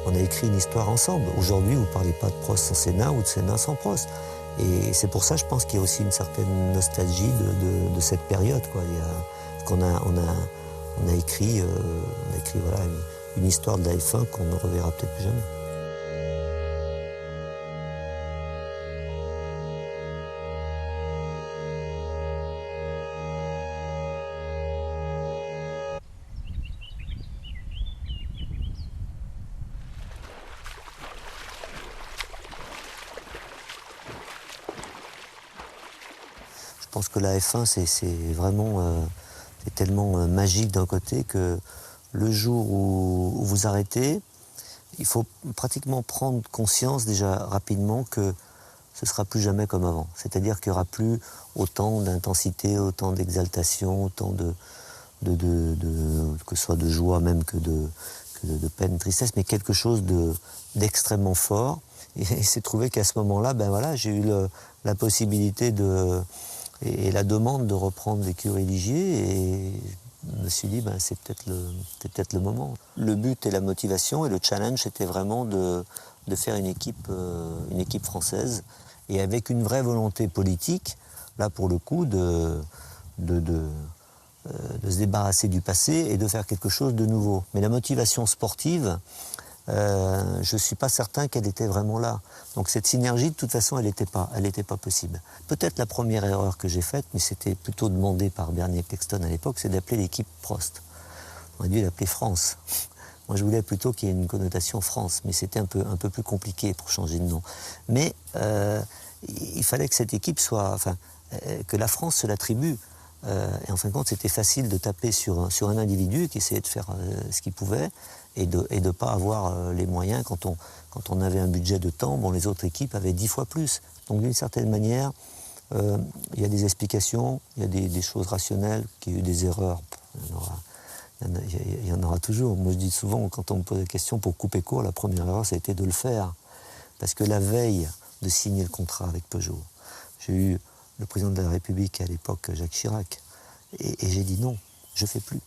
On a écrit une histoire ensemble. Aujourd'hui, vous ne parlez pas de Prost sans Senna ou de Senna sans Prost. Et c'est pour ça, je pense qu'il y a aussi une certaine nostalgie de cette période, quoi. On a écrit voilà, une histoire de la F1 qu'on ne reverra peut-être plus jamais. Je pense que la F1, c'est vraiment c'est tellement magique d'un côté que le jour où vous arrêtez, il faut pratiquement prendre conscience déjà rapidement que ce ne sera plus jamais comme avant. C'est-à-dire qu'il n'y aura plus autant d'intensité, autant d'exaltation, autant que ce soit de joie même que de peine, de tristesse, mais quelque chose d'extrêmement fort. Et c'est trouvé qu'à ce moment-là, ben voilà, j'ai eu la possibilité et la demande de reprendre l'écurie Ligier, et je me suis dit, ben, c'est peut-être le moment. Le but et la motivation et le challenge, c'était vraiment de faire une équipe française, et avec une vraie volonté politique, là pour le coup, de se débarrasser du passé et de faire quelque chose de nouveau. Mais la motivation sportive, je ne suis pas certain qu'elle était vraiment là. Donc cette synergie, de toute façon, elle n'était pas possible. Peut-être la première erreur que j'ai faite, mais c'était plutôt demandé par Bernie Ecclestone à l'époque, c'est d'appeler l'équipe Prost. On aurait dû l'appeler France. Moi, je voulais plutôt qu'il y ait une connotation France, mais c'était un peu plus compliqué pour changer de nom. Mais il fallait que cette équipe soit... Enfin, que la France se l'attribue. Et en fin de compte, c'était facile de taper sur un individu qui essayait de faire ce qu'il pouvait et de pas avoir les moyens. Quand on avait un budget de temps, bon, les autres équipes avaient 10 fois plus. Donc d'une certaine manière, il y a des explications, il y a des choses rationnelles, qu'il y a eu des erreurs. Il y en aura toujours. Moi, je dis souvent, quand on me pose la question pour couper court, la première erreur, ça a été de le faire. Parce que la veille de signer le contrat avec Peugeot, j'ai eu le président de la République à l'époque, Jacques Chirac, et j'ai dit non, je ne fais plus.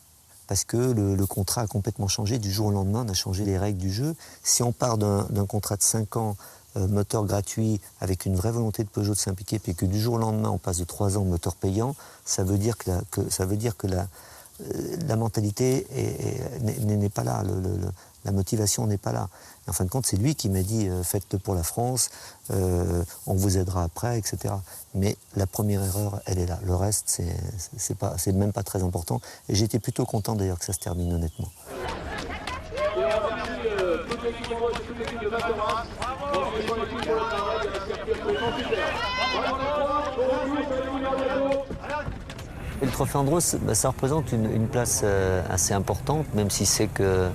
Parce que le contrat a complètement changé. Du jour au lendemain, on a changé les règles du jeu. Si on part d'un contrat de 5 ans, moteur gratuit, avec une vraie volonté de Peugeot de s'impliquer, puis que du jour au lendemain, on passe de 3 ans moteur payant, ça veut dire que la mentalité n'est pas là, la motivation n'est pas là. Et en fin de compte, c'est lui qui m'a dit faites-le pour la France, on vous aidera après, etc. Mais la première erreur, elle est là. Le reste, c'est même pas très important. Et j'étais plutôt content d'ailleurs que ça se termine honnêtement. Et le Trophée Andros, ça représente une place assez importante, même si c'est que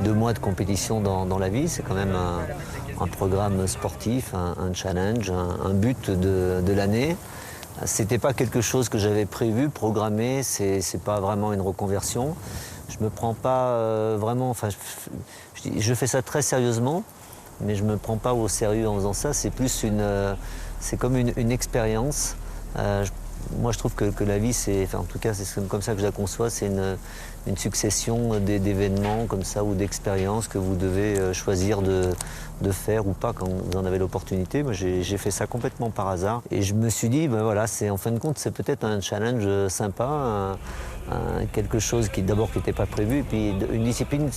2 mois de compétition dans la vie, c'est quand même un programme sportif, un challenge, un but de l'année. C'était pas quelque chose que j'avais prévu, programmé, c'est pas vraiment une reconversion. Je me prends pas vraiment, enfin, je fais ça très sérieusement, mais je me prends pas au sérieux en faisant ça. C'est plus c'est comme une expérience. Moi, je trouve que la vie, en tout cas, c'est comme ça que je la conçois, c'est une succession d'événements comme ça ou d'expériences que vous devez choisir de faire ou pas quand vous en avez l'opportunité. Moi, j'ai fait ça complètement par hasard. Et je me suis dit, ben voilà, en fin de compte, c'est peut-être un challenge sympa, quelque chose qui n'était pas prévu, et puis une discipline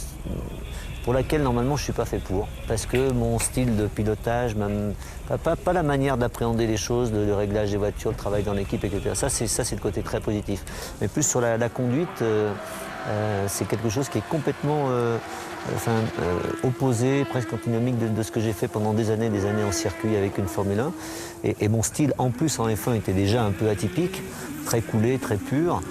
pour laquelle normalement je ne suis pas fait pour. Parce que mon style de pilotage, même, pas la manière d'appréhender les choses, le réglage des voitures, le travail dans l'équipe, etc. Ça c'est le côté très positif. Mais plus sur la conduite, c'est quelque chose qui est complètement opposé, presque antinomique de ce que j'ai fait pendant des années en circuit avec une Formule 1. Et mon style, en plus, en F1, était déjà un peu atypique, très coulé, très pur.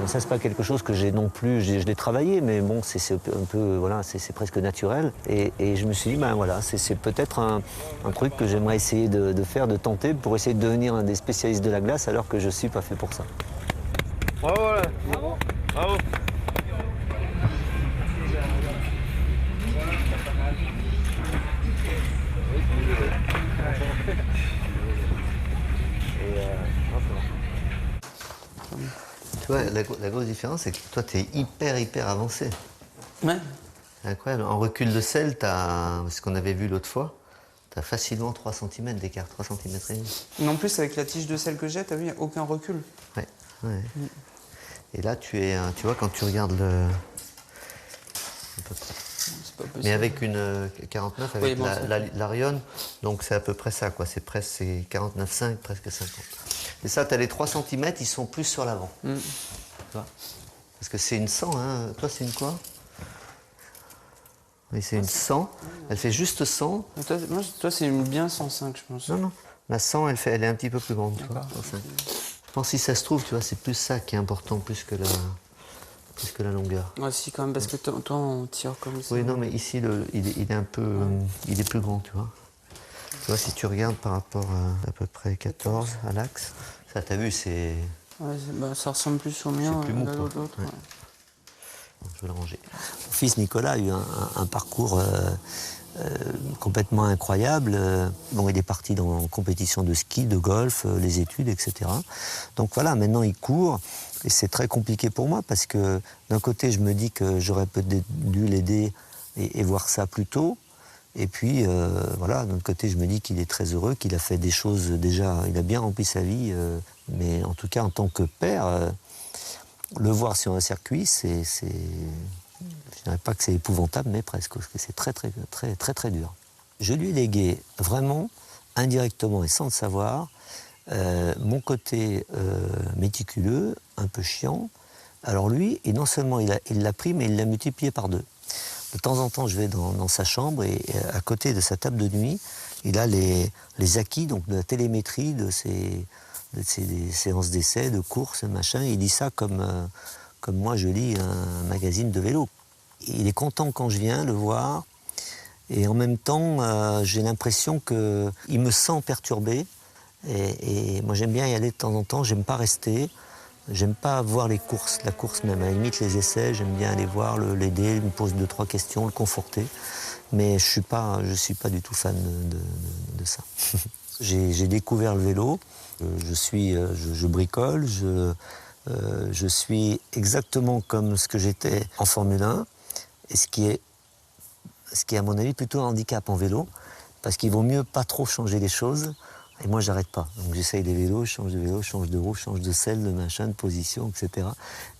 Ça, c'est pas quelque chose que j'ai non plus, je l'ai travaillé, mais bon, c'est un peu, voilà, c'est presque naturel. Et je me suis dit, ben voilà, c'est peut-être un truc que j'aimerais essayer de faire, de tenter, pour essayer de devenir un des spécialistes de la glace, alors que je suis pas fait pour ça.
Bravo, là. Bravo. Bravo.
Tu vois, la grosse différence, c'est que toi, tu es hyper avancé.
Ouais.
C'est incroyable. En recul de selle, ce qu'on avait vu l'autre fois, tu as facilement 3 cm d'écart, 3 cm et demi.
Mais en plus, avec la tige de selle que j'ai, t'as vu, il n'y a aucun recul.
Ouais. Et là, tu vois, quand tu regardes le... Mais avec une 49, avec l'Arione, donc c'est à peu près ça, quoi. C'est 49,5, presque 50. Et ça, tu as les 3 cm, ils sont plus sur l'avant. Tu vois ? Parce que c'est une 100, hein. Toi, c'est une quoi ? Oui, c'est une 100. Elle fait juste 100.
Toi, c'est bien 105, je pense.
Non. La 100, elle est un petit peu plus grande, tu vois. 105. Je pense que si ça se trouve, tu vois, c'est plus ça qui est important, plus que la longueur.
Ouais, si, quand même, parce que toi, on tire comme ça.
Oui, non, mais ici, il est un peu... il est plus grand, tu vois. Tu vois, si tu regardes par rapport à peu près 14 à l'axe, ça, t'as vu, c'est...
Ouais, ça ressemble plus au mien,
à l'autre. Ouais. Bon, je vais le ranger. Mon fils Nicolas a eu un parcours complètement incroyable. Bon, il est parti dans une compétition de ski, de golf, les études, etc. Donc voilà, maintenant il court. Et c'est très compliqué pour moi parce que d'un côté, je me dis que j'aurais peut-être dû l'aider et voir ça plus tôt. Et puis, voilà, d'un autre côté, je me dis qu'il est très heureux, qu'il a fait des choses déjà, il a bien rempli sa vie. Mais en tout cas, en tant que père, le voir sur un circuit, je ne dirais pas que c'est épouvantable, mais presque, parce que c'est très dur. Je lui ai légué vraiment, indirectement et sans le savoir, mon côté méticuleux, un peu chiant. Alors lui, et non seulement il l'a pris, mais il l'a multiplié par 2. De temps en temps, je vais dans sa chambre et à côté de sa table de nuit, il a les acquis donc de la télémétrie de C'est des séances d'essai, de courses, machin. Il lit ça comme moi je lis un magazine de vélo. Il est content quand je viens le voir. Et en même temps, j'ai l'impression qu'il me sent perturbé. Et moi, j'aime bien y aller de temps en temps. J'aime pas rester. J'aime pas voir les courses, la course même. À la limite, les essais, j'aime bien aller voir, l'aider, me pose 2-3 questions, le conforter. Mais je suis pas du tout fan de ça. J'ai découvert le vélo. Je bricole. Je suis exactement comme ce que j'étais en Formule 1. Et ce qui est à mon avis plutôt un handicap en vélo, parce qu'il vaut mieux pas trop changer les choses, et moi j'arrête pas. Donc j'essaye des vélos, je change de vélo, je change de roue, je change de selle, de machin, de position, etc.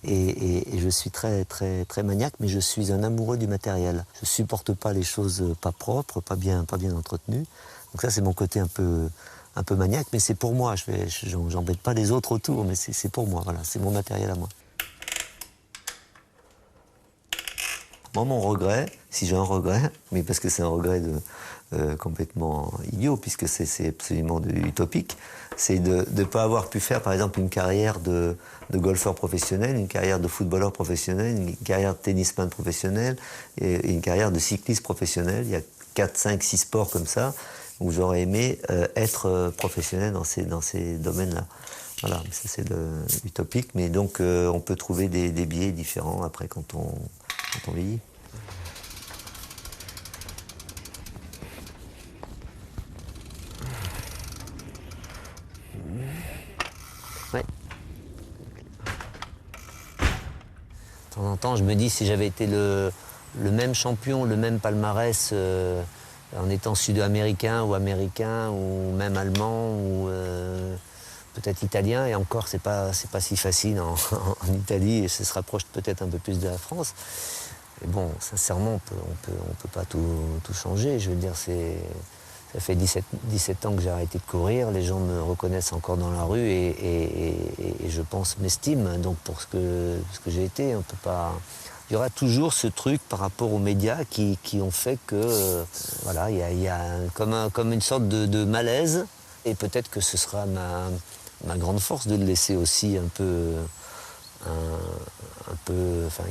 Et je suis très, très, très maniaque, mais je suis un amoureux du matériel. Je supporte pas les choses pas propres, pas bien entretenues. Donc ça c'est mon côté un peu maniaque, mais c'est pour moi. J'embête pas les autres autour, mais c'est pour moi, voilà, c'est mon matériel à moi. Moi, mon regret, si j'ai un regret, mais parce que c'est un regret complètement idiot, puisque c'est absolument utopique, c'est de ne pas avoir pu faire, par exemple, une carrière de golfeur professionnel, une carrière de footballeur professionnel, une carrière de tennisman professionnel, et une carrière de cycliste professionnel. Il y a 4, 5, 6 sports comme ça, où j'aurais aimé être professionnel dans ces domaines-là. Voilà, ça c'est utopique, mais donc on peut trouver des biais différents après quand on vieillit. Ouais. De temps en temps, je me dis si j'avais été le même champion, le même palmarès en étant sud-américain ou américain ou même allemand ou peut-être italien, et encore c'est pas si facile en Italie, et ça se rapproche peut-être un peu plus de la France. Et bon, sincèrement, on peut pas tout changer. Je veux dire, ça fait 17 ans que j'ai arrêté de courir, les gens me reconnaissent encore dans la rue et je pense m'estiment donc pour ce que j'ai été. On peut pas. Il y aura toujours ce truc par rapport aux médias qui ont fait que voilà, il y a comme une sorte de malaise, et peut-être que ce sera ma grande force de le laisser aussi un peu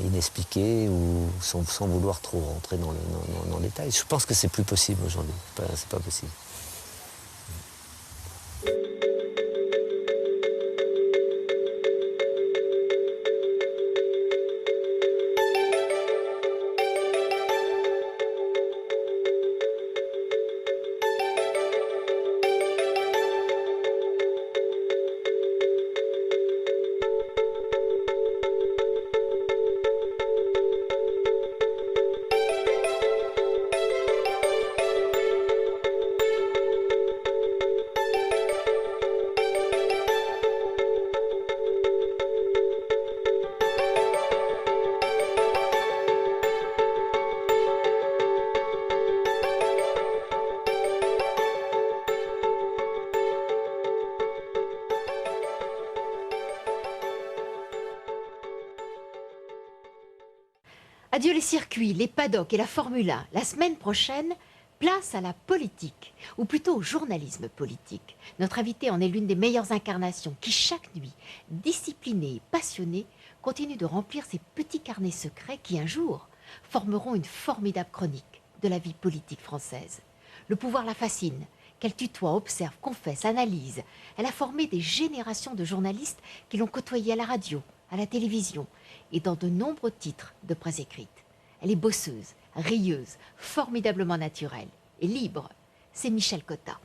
inexpliqué ou sans vouloir trop rentrer dans le détail. Je pense que c'est plus possible aujourd'hui. C'est pas possible.
Adieu les circuits, les paddocks et la Formule 1. La semaine prochaine, place à la politique, ou plutôt au journalisme politique. Notre invité en est l'une des meilleures incarnations qui, chaque nuit, disciplinée et passionnée, continue de remplir ses petits carnets secrets qui, un jour, formeront une formidable chronique de la vie politique française. Le pouvoir la fascine, qu'elle tutoie, observe, confesse, analyse. Elle a formé des générations de journalistes qui l'ont côtoyée à la radio, à la télévision et dans de nombreux titres de presse écrite. Elle est bosseuse, rieuse, formidablement naturelle et libre. C'est Michel Cotta.